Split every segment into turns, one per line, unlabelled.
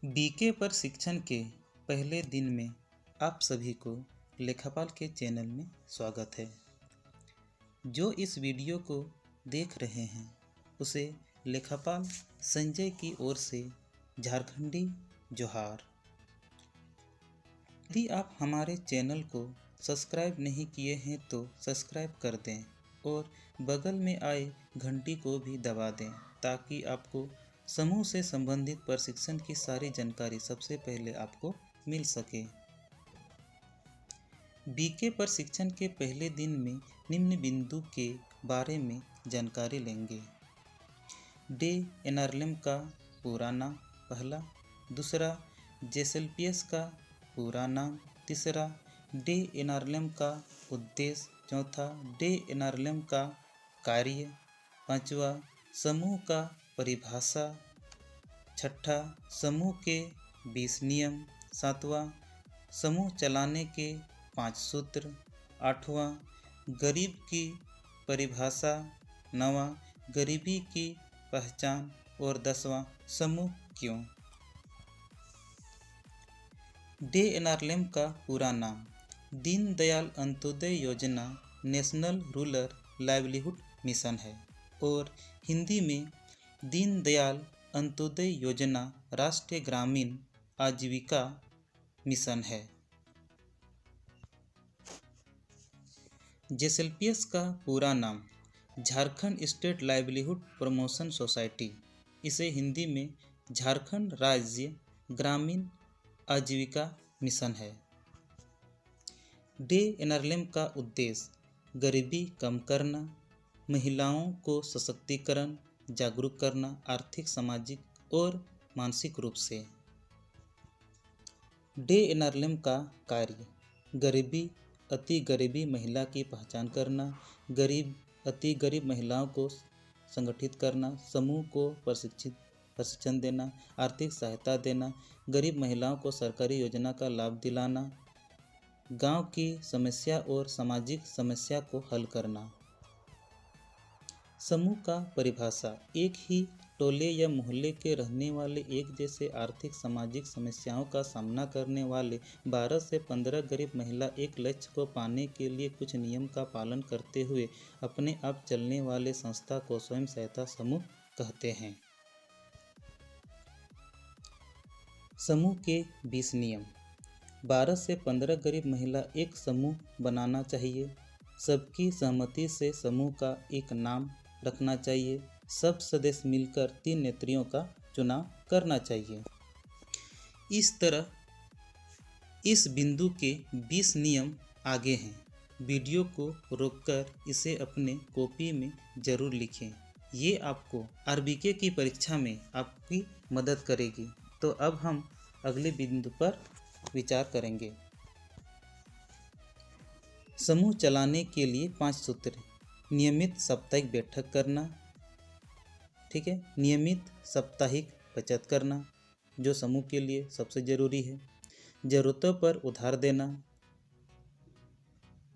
BK पर शिक्षण के पहले दिन में आप सभी को लेखापाल के चैनल में स्वागत है। जो इस वीडियो को देख रहे हैं उसे लेखापाल संजय की ओर से झारखंडी जोहार। यदि आप हमारे चैनल को सब्सक्राइब नहीं किए हैं तो सब्सक्राइब कर दें और बगल में आए घंटी को भी दबा दें ताकि आपको समूह से संबंधित प्रशिक्षण की सारी जानकारी सबसे पहले आपको मिल सके। बीके प्रशिक्षण के पहले दिन में निम्न बिंदु के बारे में जानकारी लेंगे। डे एनआरएलएम का पूरा नाम पहला, दूसरा जेएसएलपीएस का पूरा नाम, तीसरा डे एनआरएलएम का उद्देश्य, चौथा डे एनआरएलएम का कार्य, पांचवा समूह का परिभाषा, छठा समूह के 20 नियम, सातवां समूह चलाने के 5 सूत्र, आठवां गरीब की परिभाषा, नवां गरीबी की पहचान और 10वां समूह क्यों। डे एनआरएलएम का पूरा नाम दीनदयाल अंत्योदय योजना नेशनल रूरल लाइवलीहुड मिशन है और हिंदी में दीनदयाल अंत्योदय योजना राष्ट्रीय ग्रामीण आजीविका मिशन है। जेएसएलपीएस का पूरा नाम Jharkhand state livelihood promotion society, इसे हिंदी में झारखंड राज्य ग्रामीण आजीविका मिशन है। डे एनआरएलएम का उद्देश्य गरीबी कम करना, महिलाओं को सशक्तिकरण, जागरूक करना आर्थिक, सामाजिक और मानसिक रूप से। डे एनआरएलएम का कार्य गरीबी, अति गरीबी महिला की पहचान करना, अति गरीब महिलाओं को संगठित करना, समूह को प्रशिक्षण देना, आर्थिक सहायता देना, गरीब महिलाओं को सरकारी योजना का लाभ दिलाना, गांव की समस्या और सामाजिक समस्या को हल करना। समूह का परिभाषा एक ही टोले या मोहल्ले के रहने वाले एक जैसे आर्थिक सामाजिक समस्याओं का सामना करने वाले 12 से 15 गरीब महिला एक लक्ष्य को पाने के लिए कुछ नियम का पालन करते हुए अपने आप चलने वाले संस्था को स्वयं सहायता समूह कहते हैं। समूह के 20 नियम। 12 से 15 गरीब महिला एक समूह बनाना चाहिए। सबकी सहमति से समूह का एक नाम रखना चाहिए। सब सदस्य मिलकर 3 नेत्रियों का चुनाव करना चाहिए। इस तरह इस बिंदु के 20 नियम आगे हैं। वीडियो को रोककर इसे अपने कॉपी में ज़रूर लिखें। ये आपको आरबीके की परीक्षा में आपकी मदद करेगी। तो अब हम अगले बिंदु पर विचार करेंगे। समूह चलाने के लिए 5 सूत्र। नियमित साप्ताहिक बैठक करना, ठीक है, नियमित साप्ताहिक बचत करना जो समूह के लिए सबसे ज़रूरी है, ज़रूरतों पर उधार देना।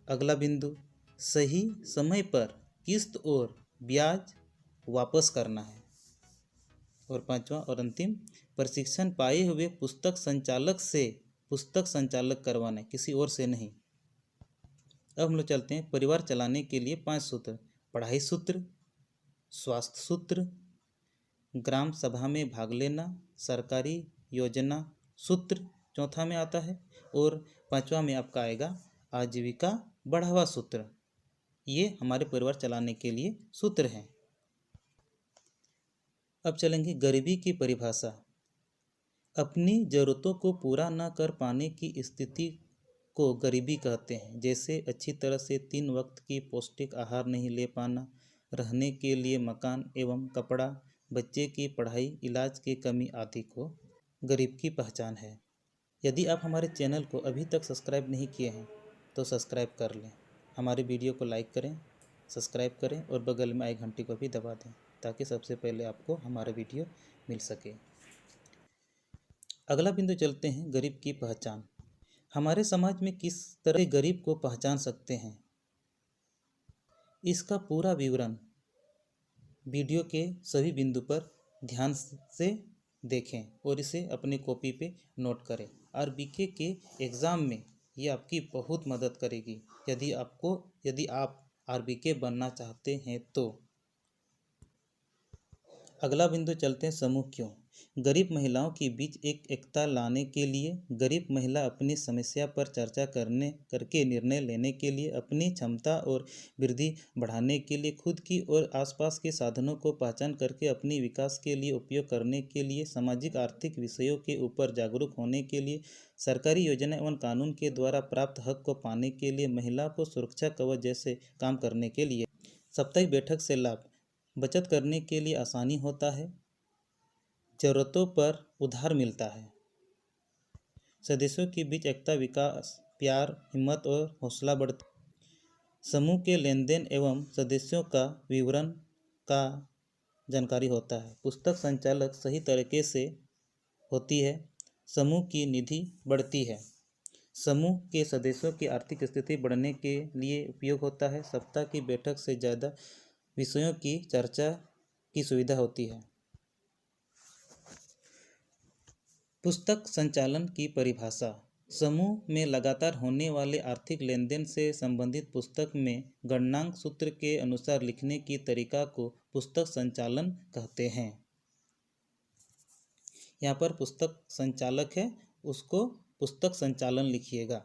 अगला बिंदु सही समय पर किस्त और ब्याज वापस करना है। और 5वां और अंतिम प्रशिक्षण पाए हुए पुस्तक संचालक करवाना है, किसी और से नहीं। अब हम लोग चलते हैं परिवार चलाने के लिए 5 सूत्र। पढ़ाई सूत्र, स्वास्थ्य सूत्र, ग्राम सभा में भाग लेना, सरकारी योजना सूत्र चौथा में आता है और 5वां में आपका आएगा आजीविका बढ़ावा सूत्र। ये हमारे परिवार चलाने के लिए सूत्र हैं। अब चलेंगे गरीबी की परिभाषा। अपनी ज़रूरतों को पूरा न कर पाने की स्थिति को गरीबी कहते हैं, जैसे अच्छी तरह से 3 वक्त की पौष्टिक आहार नहीं ले पाना, रहने के लिए मकान एवं कपड़ा, बच्चे की पढ़ाई, इलाज की कमी आदि को गरीब की पहचान है। यदि आप हमारे चैनल को अभी तक सब्सक्राइब नहीं किए हैं तो सब्सक्राइब कर लें। हमारे वीडियो को लाइक करें, सब्सक्राइब करें और बगल में आई घंटी को भी दबा दें ताकि सबसे पहले आपको हमारा वीडियो मिल सके। अगला बिंदु चलते हैं गरीब की पहचान। हमारे समाज में किस तरह गरीब को पहचान सकते हैं, इसका पूरा विवरण वीडियो के सभी बिंदु पर ध्यान से देखें और इसे अपनी कॉपी पे नोट करें। आरबीके के एग्ज़ाम में ये आपकी बहुत मदद करेगी यदि आप आरबीके बनना चाहते हैं तो। अगला बिंदु चलते हैं, समूह क्यों। गरीब महिलाओं के बीच एकता लाने के लिए, गरीब महिला अपनी समस्या पर चर्चा करके निर्णय लेने के लिए, अपनी क्षमता और वृद्धि बढ़ाने के लिए, खुद की और आसपास के साधनों को पहचान करके अपनी विकास के लिए उपयोग करने के लिए, सामाजिक आर्थिक विषयों के ऊपर जागरूक होने के लिए, सरकारी योजना एवं कानून के द्वारा प्राप्त हक को पाने के लिए, महिला को सुरक्षा कवच जैसे काम करने के लिए। साप्ताहिक बैठक से लाभ, बचत करने के लिए आसानी होता है, जरूरतों पर उधार मिलता है, सदस्यों के बीच एकता, विकास, प्यार, हिम्मत और हौसला बढ़ता है, समूह के लेन देन एवं सदस्यों का विवरण का जानकारी होता है, पुस्तक संचालक सही तरीके से होती है, समूह की निधि बढ़ती है, समूह के सदस्यों की आर्थिक स्थिति बढ़ने के लिए उपयोग होता है, सप्ताह की बैठक से ज़्यादा विषयों की चर्चा की सुविधा होती है। पुस्तक संचालन की परिभाषा, समूह में लगातार होने वाले आर्थिक लेनदेन से संबंधित पुस्तक में गणनांक सूत्र के अनुसार लिखने की तरीका को पुस्तक संचालन कहते हैं। यहाँ पर पुस्तक संचालक है, उसको पुस्तक संचालन लिखिएगा।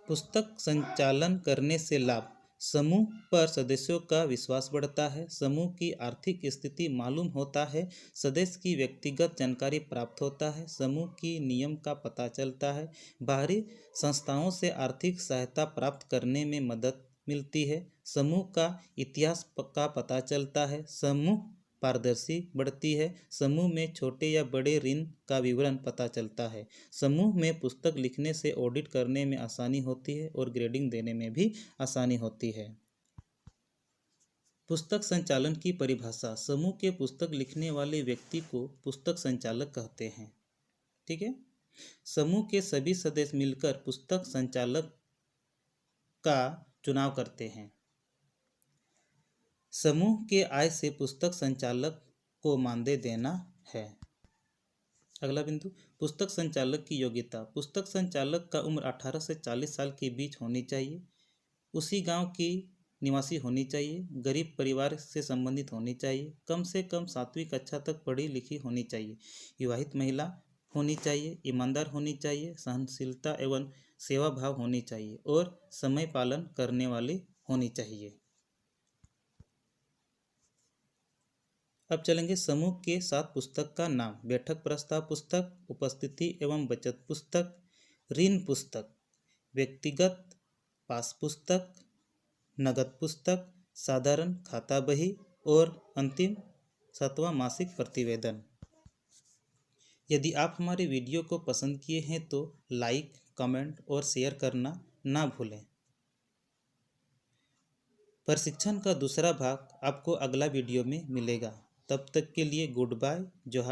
पुस्तक संचालन करने से लाभ, समूह पर सदस्यों का विश्वास बढ़ता है, समूह की आर्थिक स्थिति मालूम होता है, सदस्य की व्यक्तिगत जानकारी प्राप्त होता है, समूह की नियम का पता चलता है, बाहरी संस्थाओं से आर्थिक सहायता प्राप्त करने में मदद मिलती है, समूह का इतिहास का पता चलता है, समूह पारदर्शी बढ़ती है, समूह में छोटे या बड़े ऋण का विवरण पता चलता है, समूह में पुस्तक लिखने से ऑडिट करने में आसानी होती है और ग्रेडिंग देने में भी आसानी होती है। पुस्तक संचालन की परिभाषा, समूह के पुस्तक लिखने वाले व्यक्ति को पुस्तक संचालक कहते हैं। ठीक है, समूह के सभी सदस्य मिलकर पुस्तक संचालक का चुनाव करते हैं। समूह के आय से पुस्तक संचालक को मानदेय देना है। अगला बिंदु, पुस्तक संचालक की योग्यता, पुस्तक संचालक का उम्र 18 से 40 साल के बीच होनी चाहिए, उसी गांव की निवासी होनी चाहिए, गरीब परिवार से संबंधित होनी चाहिए, कम से कम 7वीं कक्षा तक पढ़ी लिखी होनी चाहिए, विवाहित महिला होनी चाहिए, ईमानदार होनी चाहिए, सहनशीलता एवं सेवा भाव होनी चाहिए और समय पालन करने वाली होनी चाहिए। अब चलेंगे समूह के साथ पुस्तक का नाम, बैठक प्रस्ताव पुस्तक, उपस्थिति एवं बचत पुस्तक, ऋण पुस्तक, व्यक्तिगत पास पुस्तक, नगद पुस्तक, साधारण खाता बही और अंतिम 7वां मासिक प्रतिवेदन। यदि आप हमारे वीडियो को पसंद किए हैं तो लाइक, कमेंट और शेयर करना ना भूलें। प्रशिक्षण का दूसरा भाग आपको अगला वीडियो में मिलेगा। तब तक के लिए गुड बाय, जोहार।